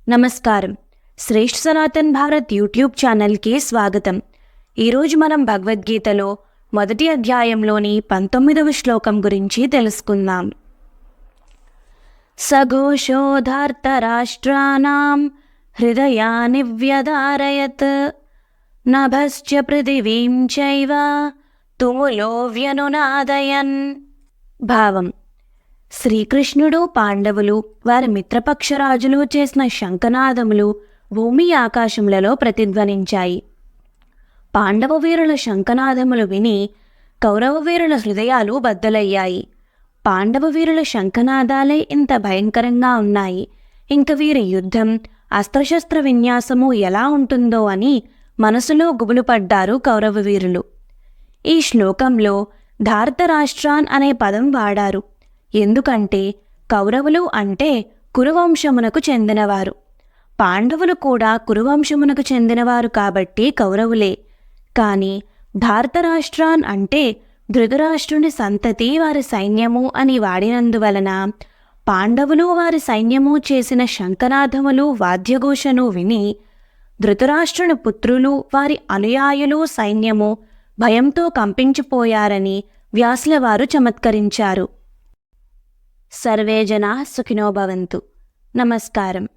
నమస్కారం. శ్రేష్ఠ సనాతన్ భారత్ యూట్యూబ్ ఛానల్కి స్వాగతం. ఈరోజు మనం భగవద్గీతలో మొదటి అధ్యాయంలోని 19వ శ్లోకం గురించి తెలుసుకుందాం. సఘోషోధార్తరాష్ట్రాణాం హృదయాని వ్యధారయత్ నభశ్చ పృథివీం చైవ తుములో వ్యనునాదయన్. భావం: శ్రీకృష్ణుడు, పాండవులు, వారి మిత్రపక్షరాజులు చేసిన శంఖనాదములు భూమి ఆకాశములలో ప్రతిధ్వనించాయి. పాండవ వీరుల శంఖనాదములు విని కౌరవ వీరుల హృదయాలు బద్దలయ్యాయి. పాండవ వీరుల శంఖనాదాలే ఇంత భయంకరంగా ఉన్నాయి, ఇంక వీరి యుద్ధం, అస్త్రశస్త్ర విన్యాసము ఎలా ఉంటుందో అని మనసులో గుబులుపడ్డారు కౌరవ వీరులు. ఈ శ్లోకంలో ధార్తరాష్ట్రాన్ అనే పదం వాడారు. ఎందుకంటే కౌరవులు అంటే కురువంశమునకు చెందినవారు, పాండవులు కూడా కురువంశమునకు చెందినవారు కాబట్టి కౌరవులే. కానీ ధార్తరాష్ట్రాన్ అంటే ధృతరాష్ట్రుని సంతతి, వారి సైన్యము అని వాడినందువలన పాండవులు వారి సైన్యము చేసిన శంఖనాదములు, వాద్యఘోషను విని ధృతరాష్ట్రుని పుత్రులు, వారి అనుయాయులు, సైన్యము భయంతో కంపించిపోయారని వ్యాసుల వారు చమత్కరించారు. సర్వే జనా సుఖినో భవంతు. నమస్కారం.